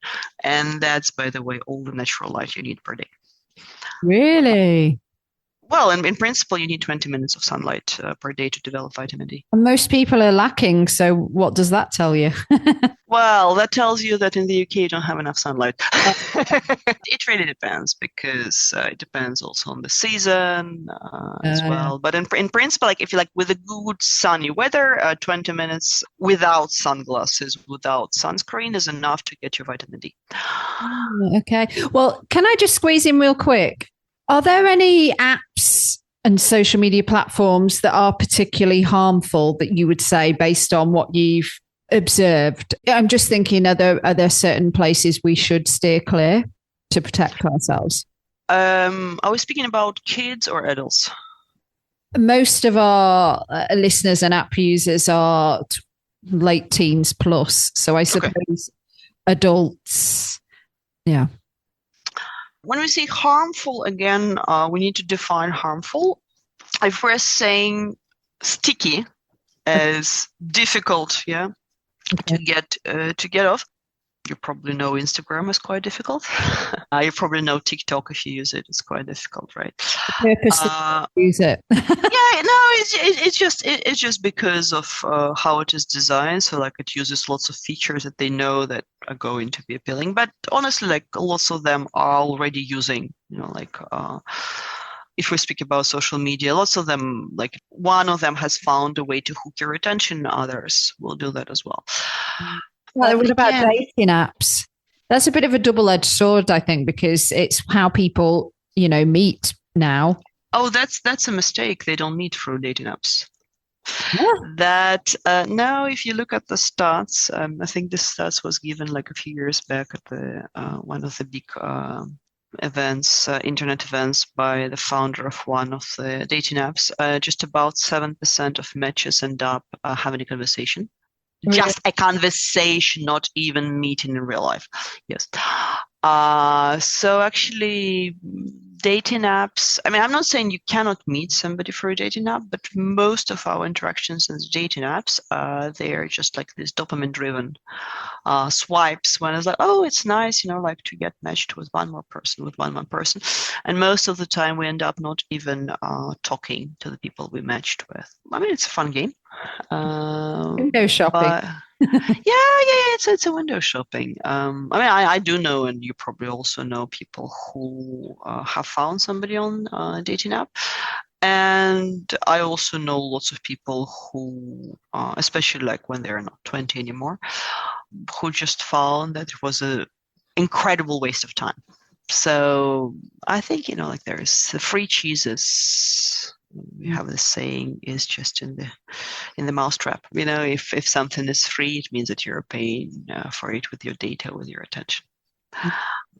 S2: And that's, by the way, all the natural light you need per day.
S1: Really?
S2: Well, in principle, you need 20 minutes of sunlight per day to develop vitamin D.
S1: And most people are lacking. So what does that tell you?
S2: Well, that tells you that in the UK, you don't have enough sunlight. It really depends, because it depends also on the season as well. Yeah. But in principle, if you with a good sunny weather, 20 minutes without sunglasses, without sunscreen is enough to get your vitamin D.
S1: Okay. Well, can I just squeeze in real quick? Are there any apps and social media platforms that are particularly harmful that you would say, based on what you've observed? I'm just thinking, are there certain places we should steer clear to protect ourselves?
S2: Are we speaking about kids or adults?
S1: Most of our listeners and app users are late teens plus. So I suppose adults, yeah.
S2: When we say harmful, again, we need to define harmful. If we're saying sticky as difficult, to get off, you probably know Instagram is quite difficult. You probably know TikTok, if you use it, it's quite difficult, right?
S1: Use it.
S2: It's just because of how it is designed. So it uses lots of features that they know that are going to be appealing. But honestly, lots of them are already using, if we speak about social media, lots of them, one of them has found a way to hook your attention. Others will do that as well.
S1: Well, what about dating apps? That's a bit of a double-edged sword, I think, because it's how people, meet now.
S2: Oh, that's a mistake. They don't meet through dating apps. That now, if you look at the stats, I think this stats was given like a few years back at the one of the big events, internet events, by the founder of one of the dating apps. Just about 7% of matches end up having a conversation.
S1: Really?
S2: Just a conversation, not even meeting in real life. Yes. So actually, dating apps, I mean, I'm not saying you cannot meet somebody for a dating app, but most of our interactions in the dating apps, they're just like this dopamine-driven swipes when it's like, oh, it's nice, like to get matched with one more person, And most of the time we end up not even talking to the people we matched with. I mean, it's a fun game.
S1: Window shopping.
S2: It's a window shopping. I mean, I do know, and you probably also know people who have found somebody on a dating app. And I also know lots of people who, especially like when they're not 20 anymore, who just found that it was an incredible waste of time. So I think, like there's the free cheeses. We have the saying is just in the mousetrap. If something is free, it means that you're paying for it with your data, with your attention,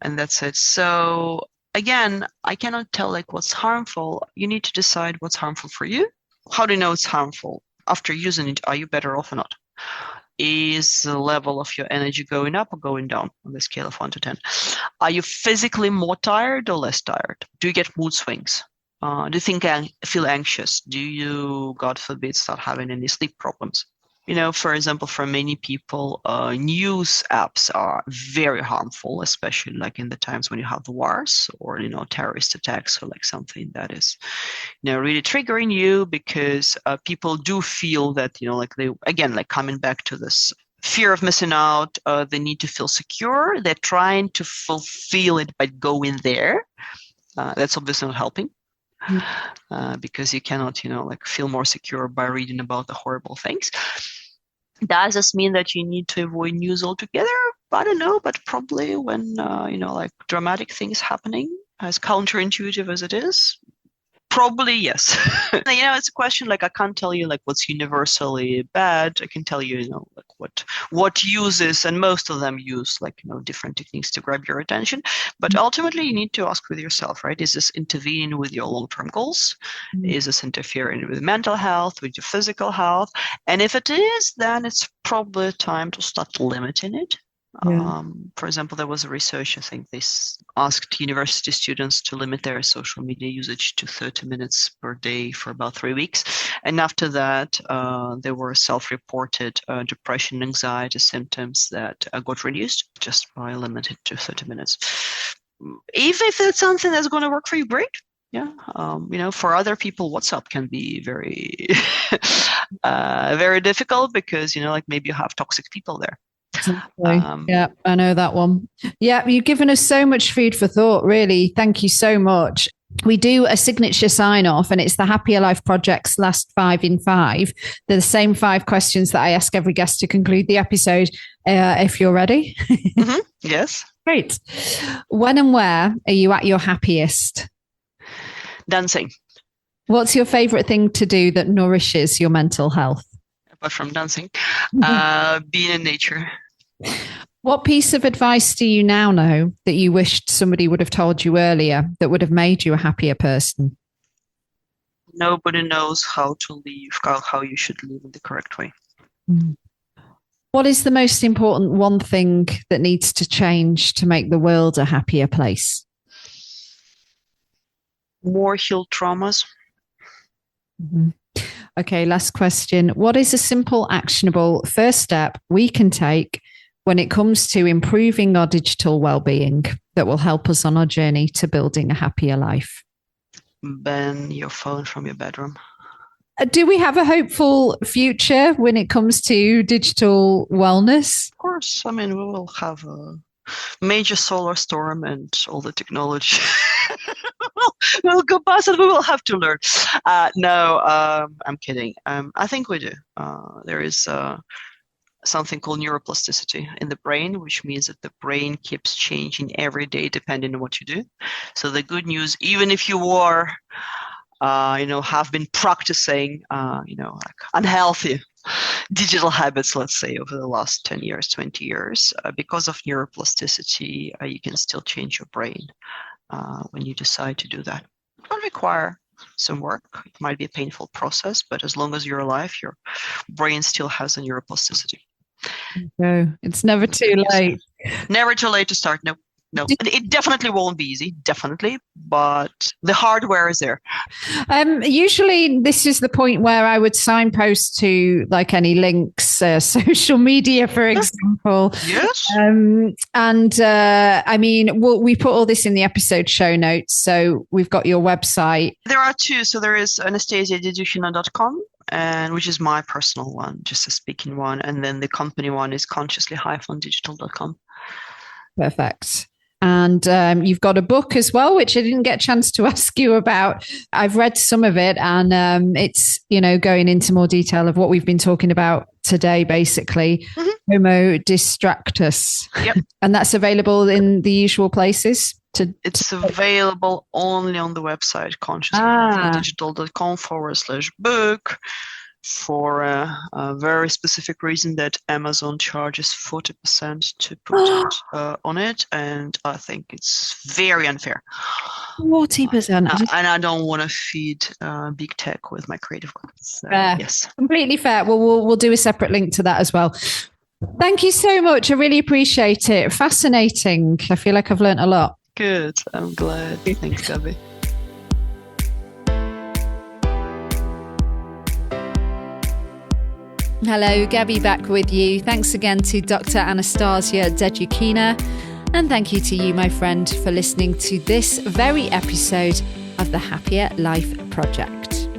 S2: and that's it. So again, I cannot tell like what's harmful. You need to decide what's harmful for you. How do you know it's harmful? After using it, are you better off or not? Is the level of your energy going up or going down on the scale of 1 to 10? Are you physically more tired or less tired? Do you get mood swings? Do you feel anxious? Do you, God forbid, start having any sleep problems? For example, for many people, news apps are very harmful, especially like in the times when you have wars or, terrorist attacks or like something that is, really triggering you, because people do feel that, like they, again, like coming back to this fear of missing out, they need to feel secure. They're trying to fulfill it by going there. That's obviously not helping. Because you cannot, like feel more secure by reading about the horrible things. Does this mean that you need to avoid news altogether? I don't know, but probably when, like dramatic things happening, as counterintuitive as it is, probably yes. It's a question, like I can't tell you like what's universally bad. I can tell you, like what uses, and most of them use like, different techniques to grab your attention. But ultimately you need to ask with yourself, right? Is this intervening with your long-term goals? Is this interfering with mental health, with your physical health? And if it is, then it's probably time to start limiting it.
S1: Yeah.
S2: For example, there was a research, I think they asked university students to limit their social media usage to 30 minutes per day for about 3 weeks. And after that, there were self-reported depression, anxiety symptoms that got reduced just by limited to 30 minutes. If that's something that's going to work for you, great. Yeah. For other people, WhatsApp can be very, very difficult because, like maybe you have toxic people there.
S1: Exactly. Yeah, I know that one. Yeah, you've given us so much food for thought, really. Thank you so much. We do a signature sign off, and it's the Happier Life Project's last 5 in 5. They're the same 5 questions that I ask every guest to conclude the episode. If you're ready.
S2: Mm-hmm. Yes.
S1: Great. When and where are you at your happiest?
S2: Dancing.
S1: What's your favorite thing to do that nourishes your mental health?
S2: Apart from dancing, being in nature.
S1: What piece of advice do you now know that you wished somebody would have told you earlier that would have made you a happier person?
S2: Nobody knows how to live, how you should live in the correct way.
S1: What is the most important one thing that needs to change to make the world a happier place?
S2: More healed traumas.
S1: Mm-hmm. Okay, last question. What is a simple, actionable first step we can take when it comes to improving our digital well-being that will help us on our journey to building a happier life?
S2: Ban your phone from your bedroom.
S1: Do we have a hopeful future when it comes to digital wellness?
S2: Of course. I mean, we will have a major solar storm and all the technology will go past and we will have to learn. No, I'm kidding. I think we do. There is something called neuroplasticity in the brain, which means that the brain keeps changing every day depending on what you do. So the good news, even if you are have been practicing, like unhealthy digital habits, let's say, over the last 10 years, 20 years, because of neuroplasticity, you can still change your brain when you decide to do that. It will require some work. It might be a painful process, but as long as you're alive, your brain still has a neuroplasticity.
S1: No, it's never too late.
S2: Never too late to start. No, it definitely won't be easy, definitely, but the hardware is there.
S1: Usually this is the point where I would signpost to like any links, social media, for example.
S2: Yes.
S1: I mean, we put all this in the episode show notes. So we've got your website.
S2: There are two. So there is AnastasiaDedyukhina.com, and which is my personal one, just a speaking one. And then the company one is consciously-digital.com.
S1: Perfect. And you've got a book as well, which I didn't get a chance to ask you about. I've read some of it, and it's, going into more detail of what we've been talking about today, basically. Mm-hmm. Homo Distractus.
S2: Yep.
S1: And that's available in the usual places?
S2: It's available only on the website, consciously-digital.com/book. For a very specific reason that Amazon charges 40% to put it on it, and I think it's very unfair.
S1: 40%,
S2: and I don't want to feed big tech with my creative work. So, yes,
S1: completely fair. Well, we'll do a separate link to that as well. Thank you so much. I really appreciate it. Fascinating. I feel like I've learned a lot.
S2: Good. I'm glad. Thanks, Gabby.
S1: Hello, Gabby back with you. Thanks again to Dr. Anastasia Dedyukhina. And thank you to you, my friend, for listening to this very episode of the Happier Life Project.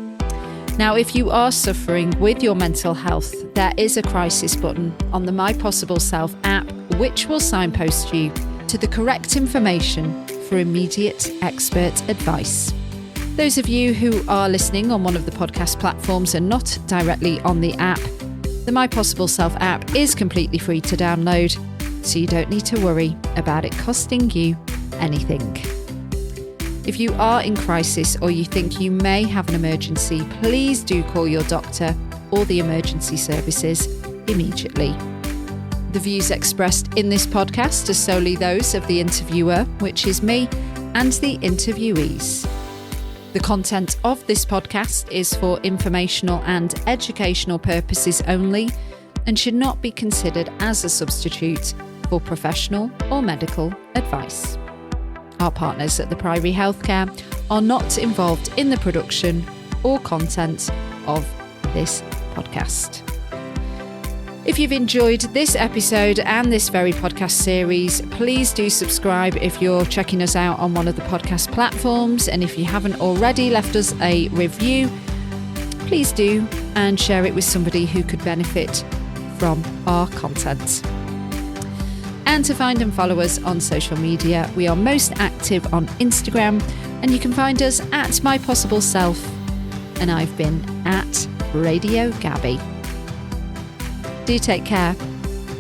S1: Now, if you are suffering with your mental health, there is a crisis button on the My Possible Self app, which will signpost you to the correct information for immediate expert advice. Those of you who are listening on one of the podcast platforms and not directly on the app, the My Possible Self app is completely free to download, so you don't need to worry about it costing you anything. If you are in crisis or you think you may have an emergency, please do call your doctor or the emergency services immediately. The views expressed in this podcast are solely those of the interviewer, which is me, and the interviewees. The content of this podcast is for informational and educational purposes only and should not be considered as a substitute for professional or medical advice. Our partners at the Priory Healthcare are not involved in the production or content of this podcast. If you've enjoyed this episode and this very podcast series, please do subscribe if you're checking us out on one of the podcast platforms. And if you haven't already left us a review, please do, and share it with somebody who could benefit from our content. And to find and follow us on social media, we are most active on Instagram, and you can find us at My Possible Self, and I've been at Radio Gabby. Do take care,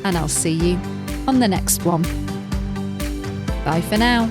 S1: and I'll see you on the next one. Bye for now.